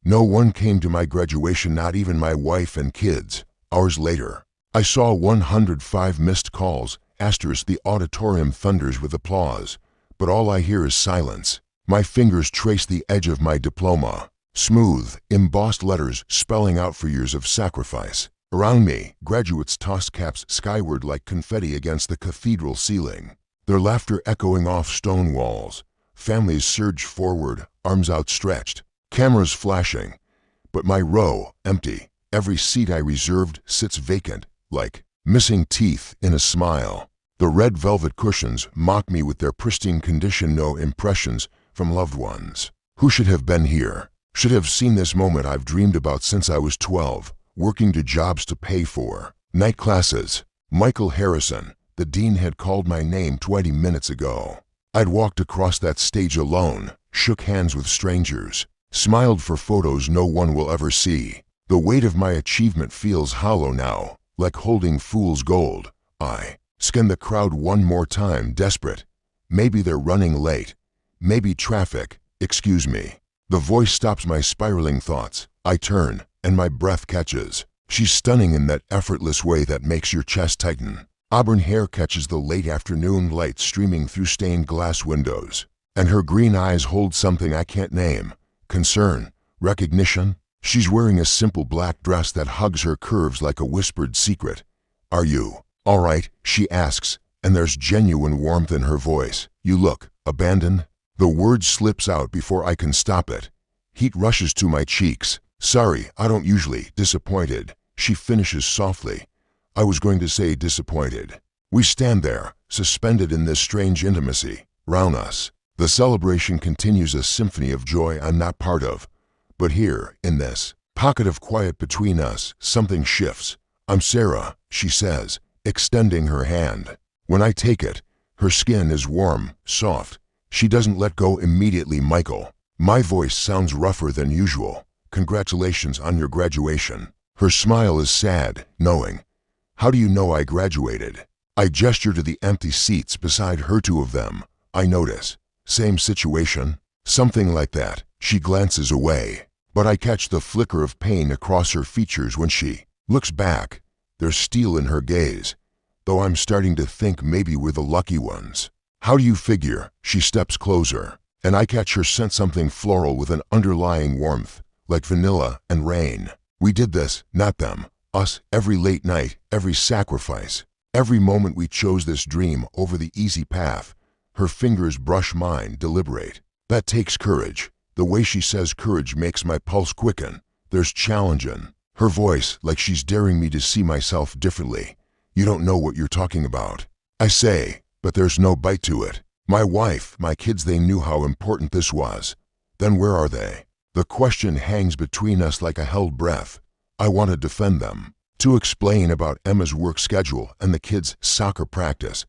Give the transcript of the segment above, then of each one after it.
No one came to my graduation, not even my wife and kids. Hours later, I saw 105 missed calls, asterisk the auditorium thunders with applause, but all I hear is silence. My fingers trace the edge of my diploma, smooth, embossed letters spelling out for years of sacrifice. Around me, graduates toss caps skyward like confetti against the cathedral ceiling, their laughter echoing off stone walls. Families surge forward, arms outstretched, cameras flashing, but my row, empty. Every seat I reserved sits vacant, like missing teeth in a smile. The red velvet cushions mock me with their pristine condition, no impressions from loved ones. Who should have been here? Should have seen this moment I've dreamed about since I was 12, working 2 jobs to pay for. Night classes. Michael Harrison, the dean, had called my name 20 minutes ago. I'd walked across that stage alone, shook hands with strangers, smiled for photos no one will ever see. The weight of my achievement feels hollow now, like holding fool's gold. I scan the crowd one more time, desperate. Maybe they're running late. Maybe traffic. Excuse me. The voice stops my spiraling thoughts. I turn, and my breath catches. She's stunning in that effortless way that makes your chest tighten. Auburn hair catches the late afternoon light streaming through stained glass windows, and her green eyes hold something I can't name. Concern, recognition. She's wearing a simple black dress that hugs her curves like a whispered secret. Are you all right? She asks, and there's genuine warmth in her voice. You look abandoned. The word slips out before I can stop it. Heat rushes to my cheeks. Sorry, I don't usually. Disappointed. She finishes softly. I was going to say disappointed. We stand there, suspended in this strange intimacy. Round us, the celebration continues, a symphony of joy I'm not part of. But here, in this pocket of quiet between us, something shifts. I'm Sarah, she says, extending her hand. When I take it, her skin is warm, soft. She doesn't let go immediately. Michael. My voice sounds rougher than usual. Congratulations on your graduation. Her smile is sad, knowing. How do you know I graduated? I gesture to the empty seats beside her, 2 of them. I notice. Same situation? Something like that. She glances away, but I catch the flicker of pain across her features when she looks back. There's steel in her gaze, though I'm starting to think maybe we're the lucky ones. How do you figure? She steps closer, and I catch her scent something floral with an underlying warmth, like vanilla and rain. We did this, not them. Us, every late night, every sacrifice, every moment we chose this dream over the easy path. Her fingers brush mine, deliberate. That takes courage. The way she says courage makes my pulse quicken. There's challenge in her voice, like she's daring me to see myself differently. You don't know what you're talking about, I say, but there's no bite to it. My wife, my kids, they knew how important this was. Then where are they? The question hangs between us like a held breath. I want to defend them, to explain about Emma's work schedule and the kids' soccer practice,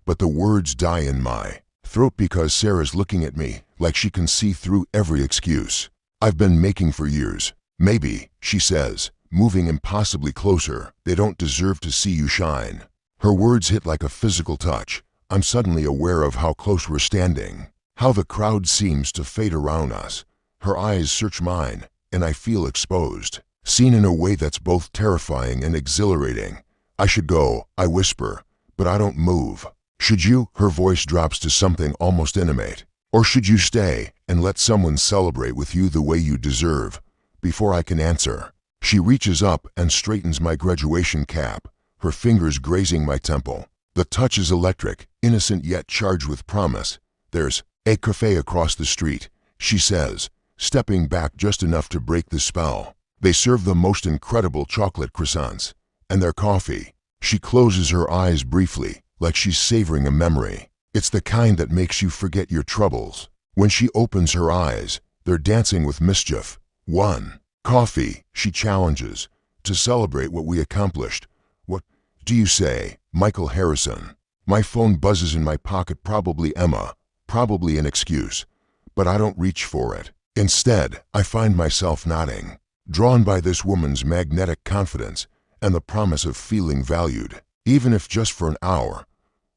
but the words die in my throat because Sarah's looking at me like she can see through every excuse I've been making for years. Maybe, she says, moving impossibly closer, they don't deserve to see you shine. Her words hit like a physical touch. I'm suddenly aware of how close we're standing, how the crowd seems to fade around us. Her eyes search mine, and I feel exposed. Seen in a way that's both terrifying and exhilarating. I should go, I whisper, but I don't move. Should you? Her voice drops to something almost intimate. Or should you stay and let someone celebrate with you the way you deserve? Before I can answer, she reaches up and straightens my graduation cap, her fingers grazing my temple. The touch is electric, innocent yet charged with promise. There's a cafe across the street, she says, stepping back just enough to break the spell. They serve the most incredible chocolate croissants, and their coffee. She closes her eyes briefly, like she's savoring a memory. It's the kind that makes you forget your troubles. When she opens her eyes, they're dancing with mischief. 1. Coffee, she challenges, to celebrate what we accomplished. What do you say, Michael Harrison? My phone buzzes in my pocket, probably Emma, probably an excuse, but I don't reach for it. Instead, I find myself nodding, drawn by this woman's magnetic confidence and the promise of feeling valued, even if just for an hour.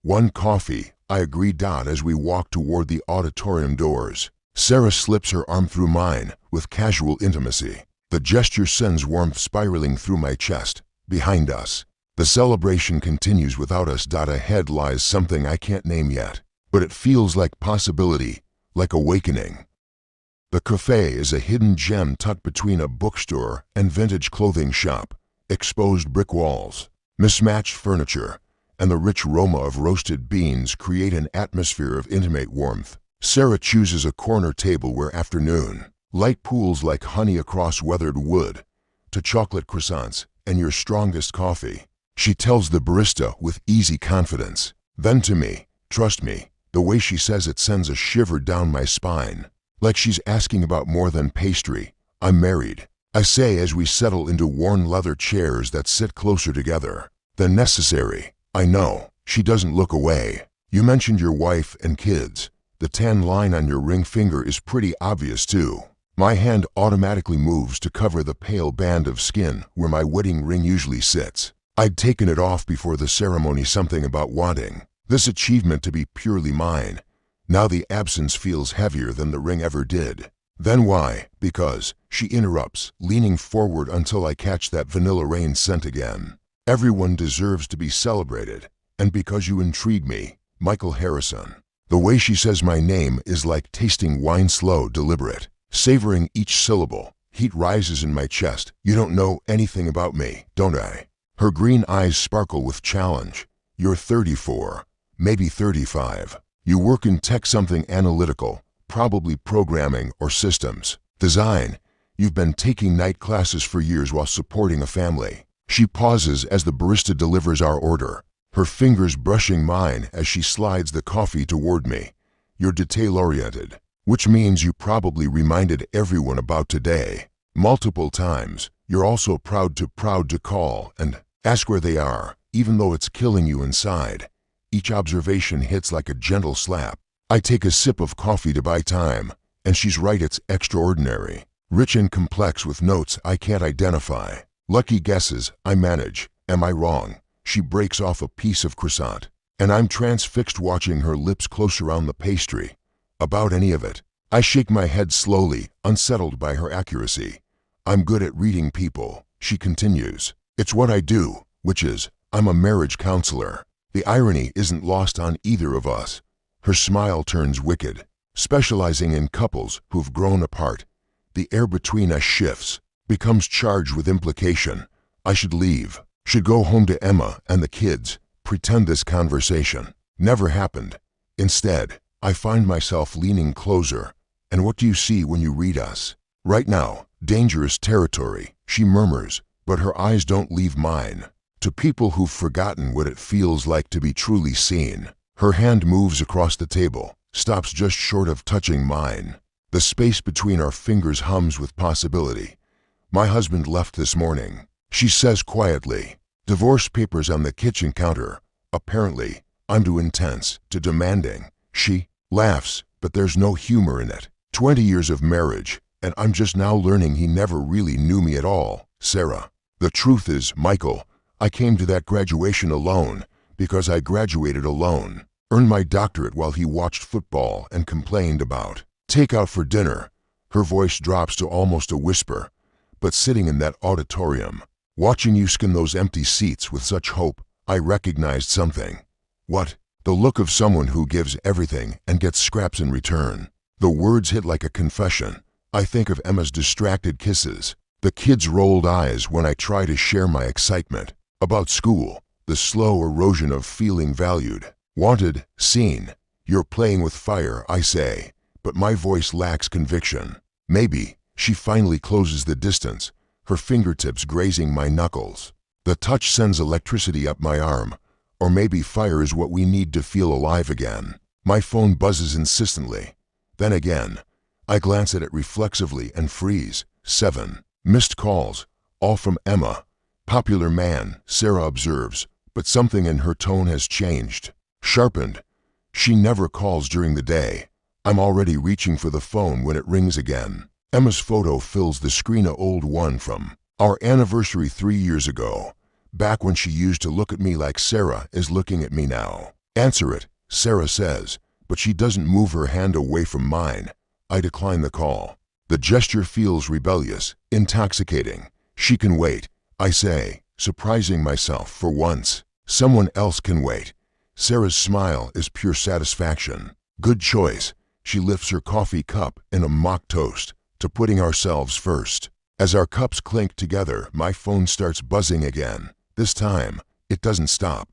1 coffee, I agree. As we walk toward the auditorium doors, Sarah slips her arm through mine with casual intimacy. The gesture sends warmth spiraling through my chest. Behind us, the celebration continues without us. Ahead lies something I can't name yet, but it feels like possibility, like awakening. The cafe is a hidden gem tucked between a bookstore and vintage clothing shop. Exposed brick walls, mismatched furniture, and the rich aroma of roasted beans create an atmosphere of intimate warmth. Sarah chooses a corner table where afternoon light pools like honey across weathered wood, to chocolate croissants and your strongest coffee. She tells the barista with easy confidence. Then to me, trust me, the way she says it sends a shiver down my spine. Like she's asking about more than pastry. I'm married, I say as we settle into worn leather chairs that sit closer together than necessary. I know. She doesn't look away. You mentioned your wife and kids. The tan line on your ring finger is pretty obvious too. My hand automatically moves to cover the pale band of skin where my wedding ring usually sits. I'd taken it off before the ceremony, something about wanting this achievement to be purely mine. Now the absence feels heavier than the ring ever did. Then why? Because, she interrupts, leaning forward until I catch that vanilla rain scent again. Everyone deserves to be celebrated, and because you intrigue me, Michael Harrison. The way she says my name is like tasting wine, slow, deliberate, savoring each syllable. Heat rises in my chest. You don't know anything about me, don't I? Her green eyes sparkle with challenge. You're 34, maybe 35. You work in tech, something analytical, probably programming or systems design. You've been taking night classes for years while supporting a family. She pauses as the barista delivers our order, her fingers brushing mine as she slides the coffee toward me. You're detail-oriented, which means you probably reminded everyone about today multiple times. You're also proud to call and ask where they are, even though it's killing you inside. Each observation hits like a gentle slap. I take a sip of coffee to buy time, and she's right, it's extraordinary. Rich and complex with notes I can't identify. Lucky guesses, I manage. Am I wrong? She breaks off a piece of croissant, and I'm transfixed watching her lips close around the pastry. About any of it? I shake my head slowly, unsettled by her accuracy. I'm good at reading people, she continues. It's what I do, which is, I'm a marriage counselor. The irony isn't lost on either of us. Her smile turns wicked. Specializing in couples who've grown apart, the air between us shifts, becomes charged with implication. I should leave, should go home to Emma and the kids, pretend this conversation never happened. Instead, I find myself leaning closer. And what do you see when you read us? Right now, dangerous territory, she murmurs, but her eyes don't leave mine. To people who've forgotten what it feels like to be truly seen. Her hand moves across the table, stops just short of touching mine. The space between our fingers hums with possibility. My husband left this morning, she says quietly. Divorce papers on the kitchen counter. Apparently, I'm too intense, too demanding. She laughs, but there's no humor in it. 20 years of marriage, and I'm just now learning he never really knew me at all. Sarah. The truth is, Michael, I came to that graduation alone because I graduated alone. Earned my doctorate while he watched football and complained about takeout for dinner. Her voice drops to almost a whisper. But sitting in that auditorium, watching you skin those empty seats with such hope, I recognized something. What? The look of someone who gives everything and gets scraps in return. The words hit like a confession. I think of Emma's distracted kisses, the kids' rolled eyes when I try to share my excitement about school, the slow erosion of feeling valued, wanted, seen. You're playing with fire, I say, but my voice lacks conviction. Maybe. She finally closes the distance, her fingertips grazing my knuckles. The touch sends electricity up my arm, or maybe fire is what we need to feel alive again. My phone buzzes insistently. Then again, I glance at it reflexively and freeze. 7 missed calls, all from Emma. Popular man, Sarah observes, but something in her tone has changed, sharpened. She never calls during the day. I'm already reaching for the phone when it rings again. Emma's photo fills the screen, an old one from our anniversary 3 years ago, back when she used to look at me like Sarah is looking at me now. Answer it, Sarah says, but she doesn't move her hand away from mine. I decline the call. The gesture feels rebellious, intoxicating. She can wait, I say, surprising myself for once. Someone else can wait. Sarah's smile is pure satisfaction. Good choice. She lifts her coffee cup in a mock toast to putting ourselves first. As our cups clink together, my phone starts buzzing again. This time, it doesn't stop.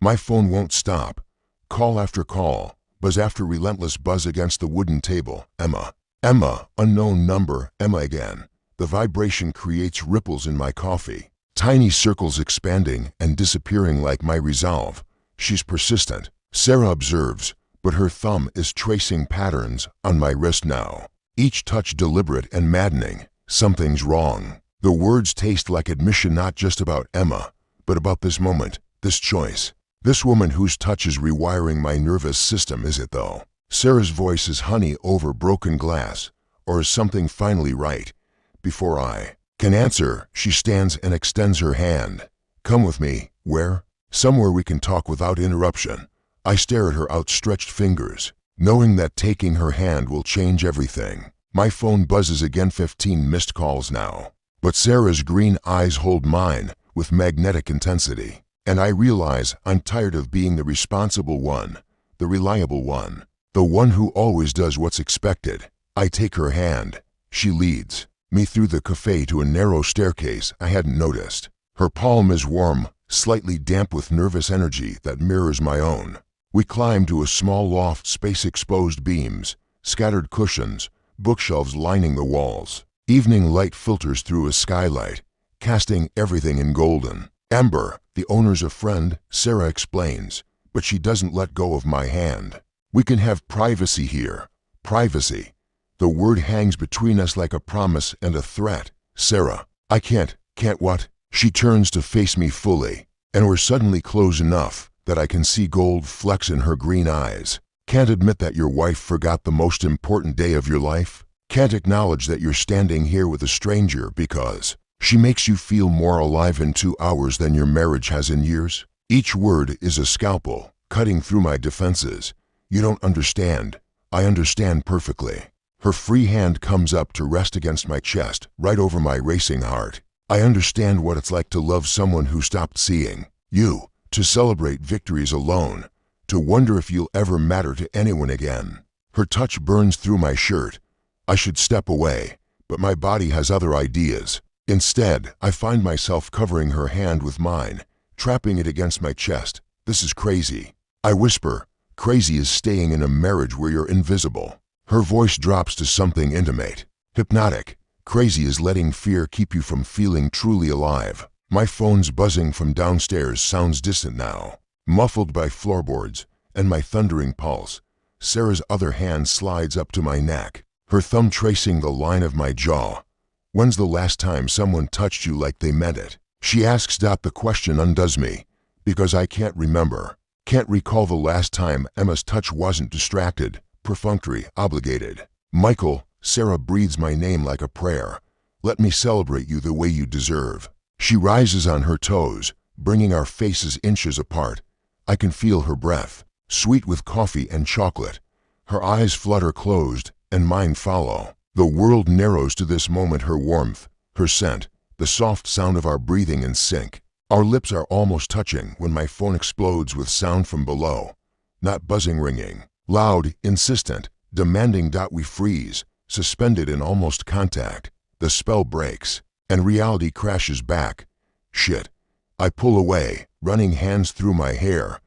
My phone won't stop. Call after call, buzz after relentless buzz against the wooden table. Emma. Emma, unknown number, Emma again. The vibration creates ripples in my coffee. Tiny circles expanding and disappearing like my resolve. She's persistent. Sarah observes, but her thumb is tracing patterns on my wrist now. Each touch deliberate and maddening. Something's wrong. The words taste like admission, not just about Emma, but about this moment, this choice. This woman whose touch is rewiring my nervous system. Is it though? Sarah's voice is honey over broken glass. Or is something finally right? Before I can answer, she stands and extends her hand. Come with me. Where? Somewhere we can talk without interruption. I stare at her outstretched fingers, knowing that taking her hand will change everything. My phone buzzes again, 15 missed calls now. But Sarah's green eyes hold mine with magnetic intensity. And I realize I'm tired of being the responsible one, the reliable one, the one who always does what's expected. I take her hand. She leads me through the cafe to a narrow staircase I hadn't noticed. Her palm is warm, slightly damp with nervous energy that mirrors my own. We climb to a small loft space, exposed beams, scattered cushions, bookshelves lining the walls. Evening light filters through a skylight, casting everything in golden amber. The owner's a friend, Sarah explains, but she doesn't let go of my hand. We can have privacy here. Privacy. The word hangs between us like a promise and a threat. Sarah, I can't what? She turns to face me fully, and we're suddenly close enough that I can see gold flecks in her green eyes. Can't admit that your wife forgot the most important day of your life? Can't acknowledge that you're standing here with a stranger because she makes you feel more alive in 2 hours than your marriage has in years? Each word is a scalpel, cutting through my defenses. You don't understand. I understand perfectly. Her free hand comes up to rest against my chest, right over my racing heart. I understand what it's like to love someone who stopped seeing you, to celebrate victories alone, to wonder if you'll ever matter to anyone again. Her touch burns through my shirt. I should step away, but my body has other ideas. Instead, I find myself covering her hand with mine, trapping it against my chest. This is crazy. I whisper. Crazy is staying in a marriage where you're invisible. Her voice drops to something intimate, hypnotic. Crazy is letting fear keep you from feeling truly alive. My phone's buzzing from downstairs sounds distant now, muffled by floorboards and my thundering pulse. Sarah's other hand slides up to my neck, her thumb tracing the line of my jaw. When's the last time someone touched you like they meant it? She asks. The question undoes me, because I can't remember. Can't recall the last time Emma's touch wasn't distracted, perfunctory, obligated. Michael, Sarah breathes my name like a prayer. Let me celebrate you the way you deserve. She rises on her toes, bringing our faces inches apart. I can feel her breath, sweet with coffee and chocolate. Her eyes flutter closed, and mine follow. The world narrows to this moment, her warmth, her scent, the soft sound of our breathing in sync. Our lips are almost touching when my phone explodes with sound from below. Not buzzing, ringing. Loud, insistent, demanding. We freeze, suspended in almost contact. The spell breaks, and reality crashes back. Shit. I pull away, running hands through my hair.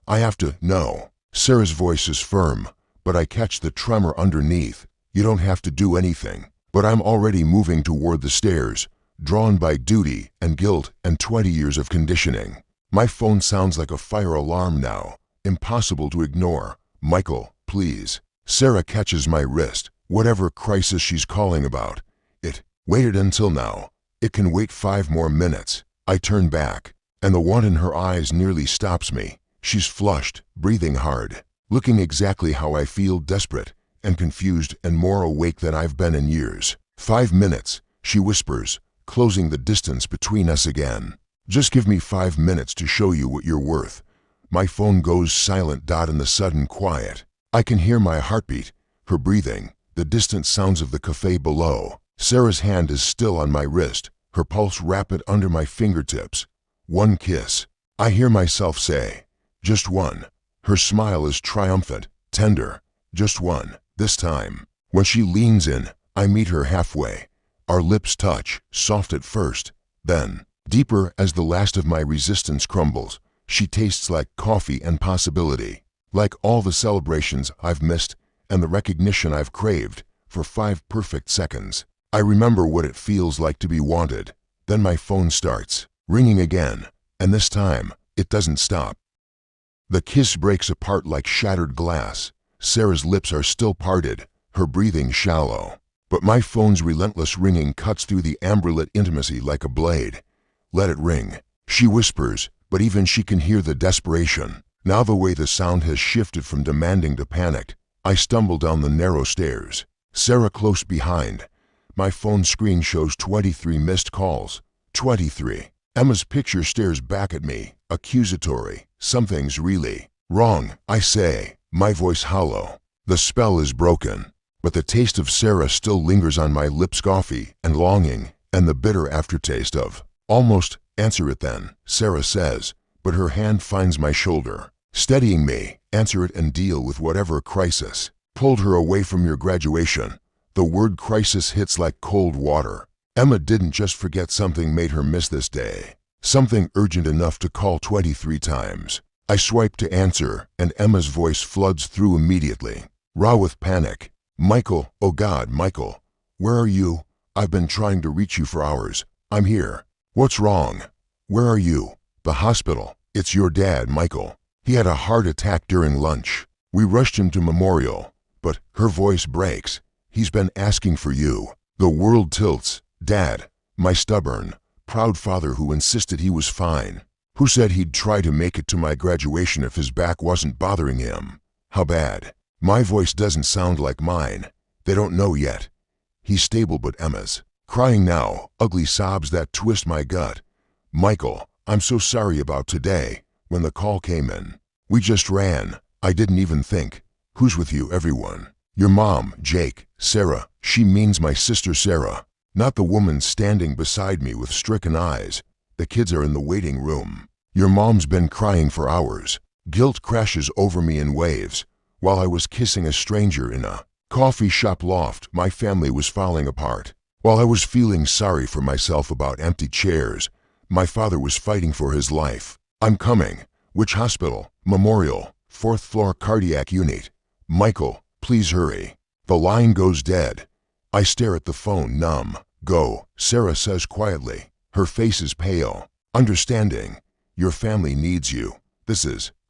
I have to know. Sarah's voice is firm, but I catch the tremor underneath. You don't have to do anything. But I'm already moving toward the stairs, drawn by duty and guilt and 20 years of conditioning. My phone sounds like a fire alarm now, impossible to ignore. Michael, please. Sarah catches my wrist. Whatever crisis she's calling about, it waited until now. It can wait 5 more minutes. I turn back, and the want in her eyes nearly stops me. She's flushed, breathing hard, looking exactly how I feel, desperate and confused and more awake than I've been in years. 5 minutes, she whispers, closing the distance between us again. Just give me 5 minutes to show you what you're worth. My phone goes silent. In the sudden quiet, I can hear my heartbeat, her breathing, the distant sounds of the cafe below. Sarah's hand is still on my wrist, her pulse rapid under my fingertips. One kiss. I hear myself say, just one. Her smile is triumphant, tender. Just one, this time. When she leans in, I meet her halfway. Our lips touch, soft at first, then deeper as the last of my resistance crumbles. She tastes like coffee and possibility, like all the celebrations I've missed and the recognition I've craved for 5 perfect seconds. I remember what it feels like to be wanted. Then my phone starts ringing again, and this time, it doesn't stop. The kiss breaks apart like shattered glass. Sarah's lips are still parted, her breathing shallow. But my phone's relentless ringing cuts through the amber-lit intimacy like a blade. Let it ring, she whispers, but even she can hear the desperation. Now the way the sound has shifted from demanding to panicked. I stumble down the narrow stairs. Sarah close behind. My phone screen shows 23 missed calls. 23. Emma's picture stares back at me, accusatory. Something's really wrong, I say, my voice hollow. The spell is broken, but the taste of Sarah still lingers on my lips, coffee and longing, and the bitter aftertaste of almost. Answer it then, Sarah says, but her hand finds my shoulder, steadying me. Answer it and deal with whatever crisis pulled her away from your graduation. The word crisis hits like cold water. Emma didn't just forget something made her miss this day. Something urgent enough to call 23 times. I swipe to answer, and Emma's voice floods through immediately, raw with panic. Michael, oh God, Michael, where are you? I've been trying to reach you for hours. I'm here. What's wrong? Where are you? The hospital. It's your dad, Michael. He had a heart attack during lunch. We rushed him to Memorial. But her voice breaks. He's been asking for you. The world tilts. Dad, my stubborn, proud father who insisted he was fine, who said he'd try to make it to my graduation if his back wasn't bothering him. How bad? My voice doesn't sound like mine. They don't know yet. He's stable, but Emma's crying now, ugly sobs that twist my gut. Michael, I'm so sorry about today. When the call came in, we just ran. I didn't even think. Who's with you, everyone? Your mom, Jake, Sarah. She means my sister Sarah, not the woman standing beside me with stricken eyes. The kids are in the waiting room. Your mom's been crying for hours. Guilt crashes over me in waves. While I was kissing a stranger in a coffee shop loft, my family was falling apart. While I was feeling sorry for myself about empty chairs, my father was fighting for his life. I'm coming. Which hospital? Memorial, 4th floor cardiac unit. Michael, please hurry. The line goes dead. I stare at the phone, numb. Go, Sarah says quietly. Her face is pale. Understanding. Your family needs you.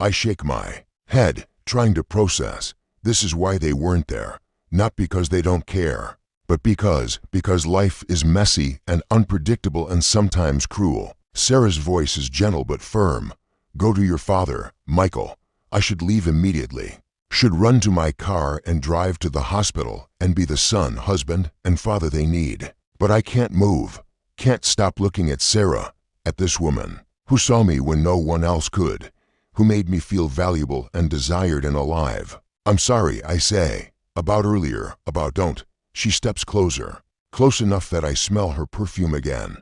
I shake my head, trying to process. This is why they weren't there. Not because they don't care, but because life is messy and unpredictable and sometimes cruel. Sarah's voice is gentle but firm. Go to your father, Michael. I should leave immediately. Should run to my car and drive to the hospital and be the son, husband, and father they need. But I can't move. Can't stop looking at Sarah, at this woman, who saw me when no one else could, who made me feel valuable and desired and alive. I'm sorry, I say. About earlier, don't. She steps closer, close enough that I smell her perfume again.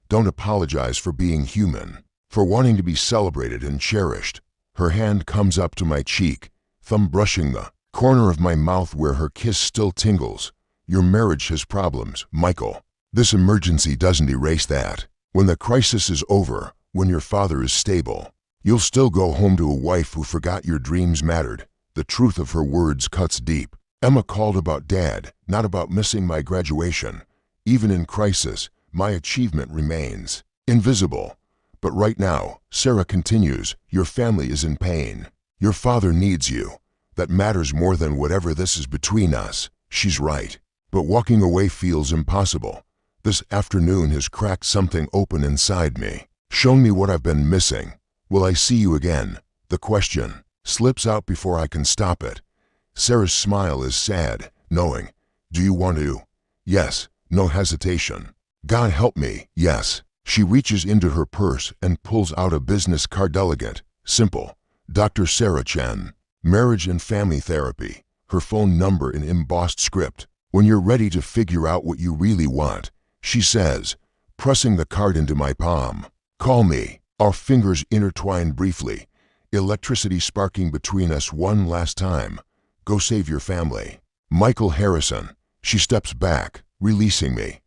Don't apologize for being human, for wanting to be celebrated and cherished. Her hand comes up to my cheek, thumb brushing the corner of my mouth where her kiss still tingles. Your marriage has problems, Michael. This emergency doesn't erase that. When the crisis is over, when your father is stable, you'll still go home to a wife who forgot your dreams mattered. The truth of her words cuts deep. Emma called about Dad, not about missing my graduation. Even in crisis, my achievement remains invisible. But right now, Sarah continues, your family is in pain. Your father needs you. That matters more than whatever this is between us. She's right. But walking away feels impossible. This afternoon has cracked something open inside me, shown me what I've been missing. Will I see you again? The question slips out before I can stop it. Sarah's smile is sad, knowing. Do you want to? Yes, no hesitation. God help me, yes. She reaches into her purse and pulls out a business card, elegant, simple. Dr. Sarah Chen, marriage and family therapy. Her phone number in embossed script. When you're ready to figure out what you really want, she says, pressing the card into my palm. Call me. Our fingers intertwine briefly, electricity sparking between us one last time. Go save your family. Michael Harrison. She steps back, releasing me.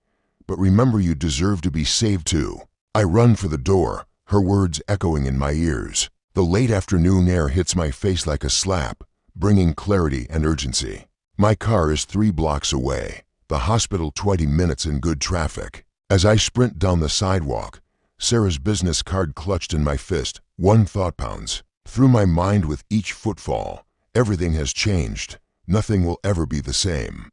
But remember, you deserve to be saved too. I run for the door, her words echoing in my ears. The late afternoon air hits my face like a slap, bringing clarity and urgency. My car is 3 blocks away, the hospital 20 minutes in good traffic. As I sprint down the sidewalk, Sarah's business card clutched in my fist, one thought pounds through my mind with each footfall. Everything has changed. Nothing will ever be the same.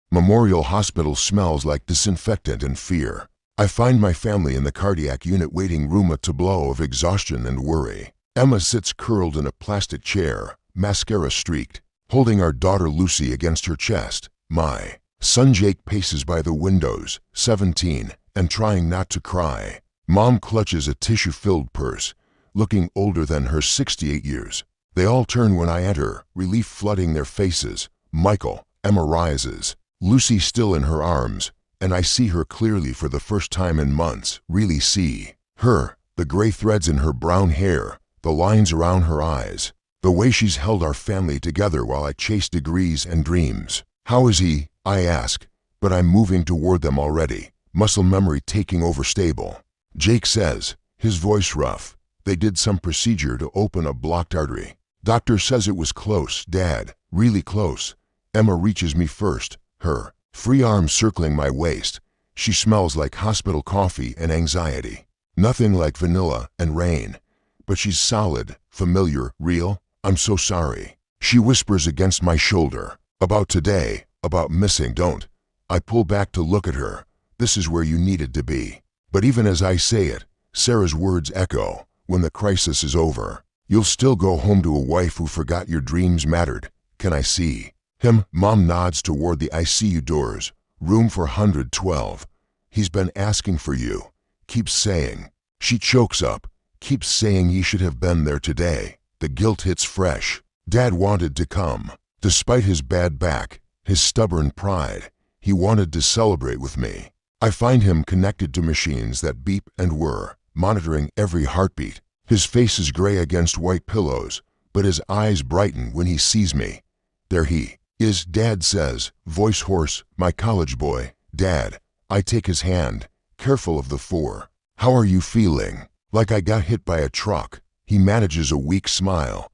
Memorial Hospital smells like disinfectant and fear. I find my family in the cardiac unit waiting room, a tableau of exhaustion and worry. Emma sits curled in a plastic chair, mascara streaked, holding our daughter Lucy against her chest. My son Jake paces by the windows, 17, and trying not to cry. Mom clutches a tissue-filled purse, looking older than her 68 years. They all turn when I enter, relief flooding their faces. Michael, Emma rises, Lucy still in her arms, and I see her clearly for the first time in months. Really see her, the gray threads in her brown hair, the lines around her eyes, the way she's held our family together while I chase degrees and dreams. How is he? I ask, but I'm moving toward them already, muscle memory taking over. Stable. Jake says, his voice rough. They did some procedure to open a blocked artery. Doctor says it was close, Dad, really close. Emma reaches me first, her free arm circling my waist. She smells like hospital coffee and anxiety. Nothing like vanilla and rain. But she's solid, familiar, real. I'm so sorry. She whispers against my shoulder. About today, about missing. Don't. I pull back to look at her. This is where you needed to be. But even as I say it, Sarah's words echo. When the crisis is over, you'll still go home to a wife who forgot your dreams mattered. Can I see him? Mom nods toward the ICU doors. Room for 112. He's been asking for you. Keeps saying. She chokes up. Keeps saying he should have been there today. The guilt hits fresh. Dad wanted to come. Despite his bad back, his stubborn pride, he wanted to celebrate with me. I find him connected to machines that beep and whir, monitoring every heartbeat. His face is gray against white pillows, but his eyes brighten when he sees me. There he is, Dad says, voice hoarse, my college boy. Dad. I take his hand, careful of the 4. How are you feeling? Like I got hit by a truck. He manages a weak smile.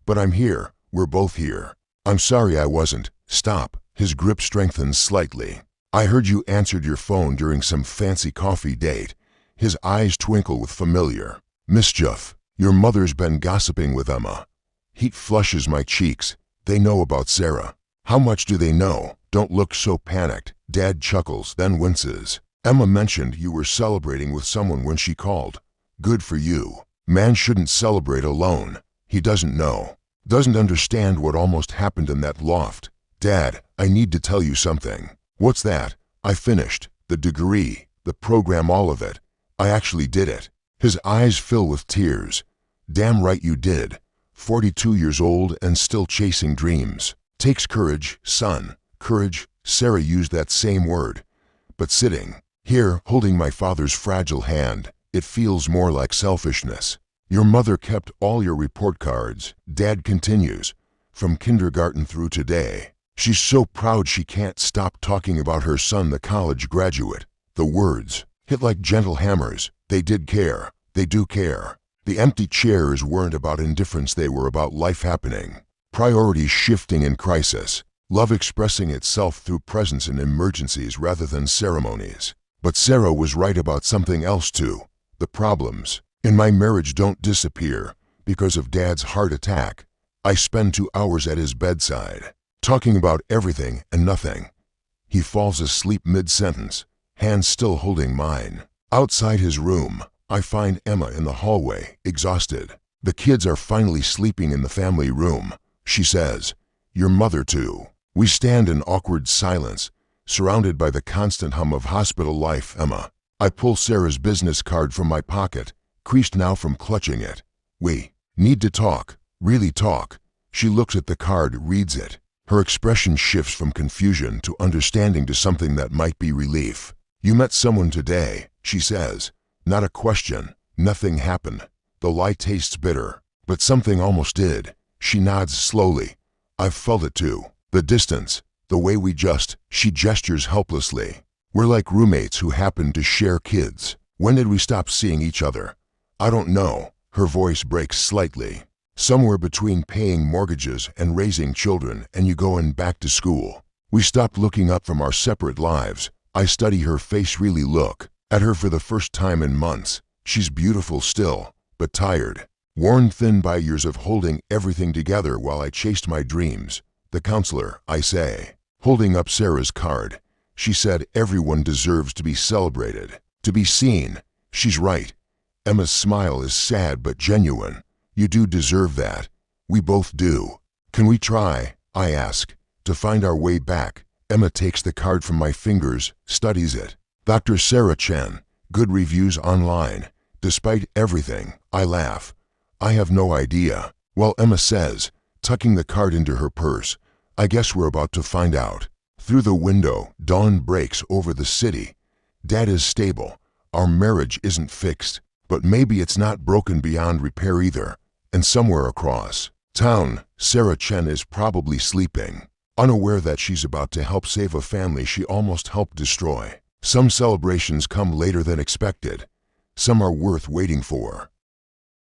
But I'm here. We're both here. I'm sorry I wasn't. Stop. His grip strengthens slightly. I heard you answered your phone during some fancy coffee date. His eyes twinkle with familiar mischief. Your mother's been gossiping with Emma. Heat flushes my cheeks. They know about Sarah. How much do they know? Don't look so panicked. Dad chuckles, then winces. Emma mentioned you were celebrating with someone when she called. Good for you. Man shouldn't celebrate alone. He doesn't know. Doesn't understand what almost happened in that loft. Dad, I need to tell you something. What's that? I finished. The degree, the program, all of it. I actually did it. His eyes fill with tears. Damn right you did. 42 years old and still chasing dreams. Takes courage, son. Courage. Sarah used that same word. But sitting here, holding my father's fragile hand, it feels more like selfishness. Your mother kept all your report cards, Dad continues, from kindergarten through today. She's so proud she can't stop talking about her son, the college graduate. The words hit like gentle hammers. They did care. They do care. The empty chairs weren't about indifference, they were about life happening. Priorities shifting in crisis. Love expressing itself through presence in emergencies rather than ceremonies. But Sarah was right about something else too. The problems in my marriage don't disappear because of Dad's heart attack. I spend 2 hours at his bedside, talking about everything and nothing. He falls asleep mid-sentence, hands still holding mine. Outside his room, I find Emma in the hallway, exhausted. The kids are finally sleeping in the family room. She says, your mother too. We stand in awkward silence, surrounded by the constant hum of hospital life. Emma. I pull Sarah's business card from my pocket, creased now from clutching it. We need to talk, really talk. She looks at the card, reads it. Her expression shifts from confusion to understanding to something that might be relief. "You met someone today," she says. Not a question. Nothing happened. The lie tastes bitter, but something almost did. She nods slowly. "I've felt it too. The distance, the way she gestures helplessly. We're like roommates who happen to share kids. When did we stop seeing each other?" "I don't know." Her voice breaks slightly. "Somewhere between paying mortgages and raising children and you going back to school. We stopped looking up from our separate lives." I study her face, really look at her for the first time in months. She's beautiful still, but tired, worn thin by years of holding everything together while I chased my dreams. "The counselor," I say, holding up Sarah's card. "She said everyone deserves to be celebrated, to be seen." She's right. Emma's smile is sad but genuine. "You do deserve that. We both do." "Can we try," I ask, "to find our way back?" Emma takes the card from my fingers, studies it. "Dr. Sarah Chen, good reviews online. Despite everything," I laugh. "I have no idea." "Well," Emma says, tucking the card into her purse, "I guess we're about to find out." Through the window, dawn breaks over the city. Dad is stable. Our marriage isn't fixed, but maybe it's not broken beyond repair either. And somewhere across town, Sarah Chen is probably sleeping, unaware that she's about to help save a family she almost helped destroy. Some celebrations come later than expected. Some are worth waiting for.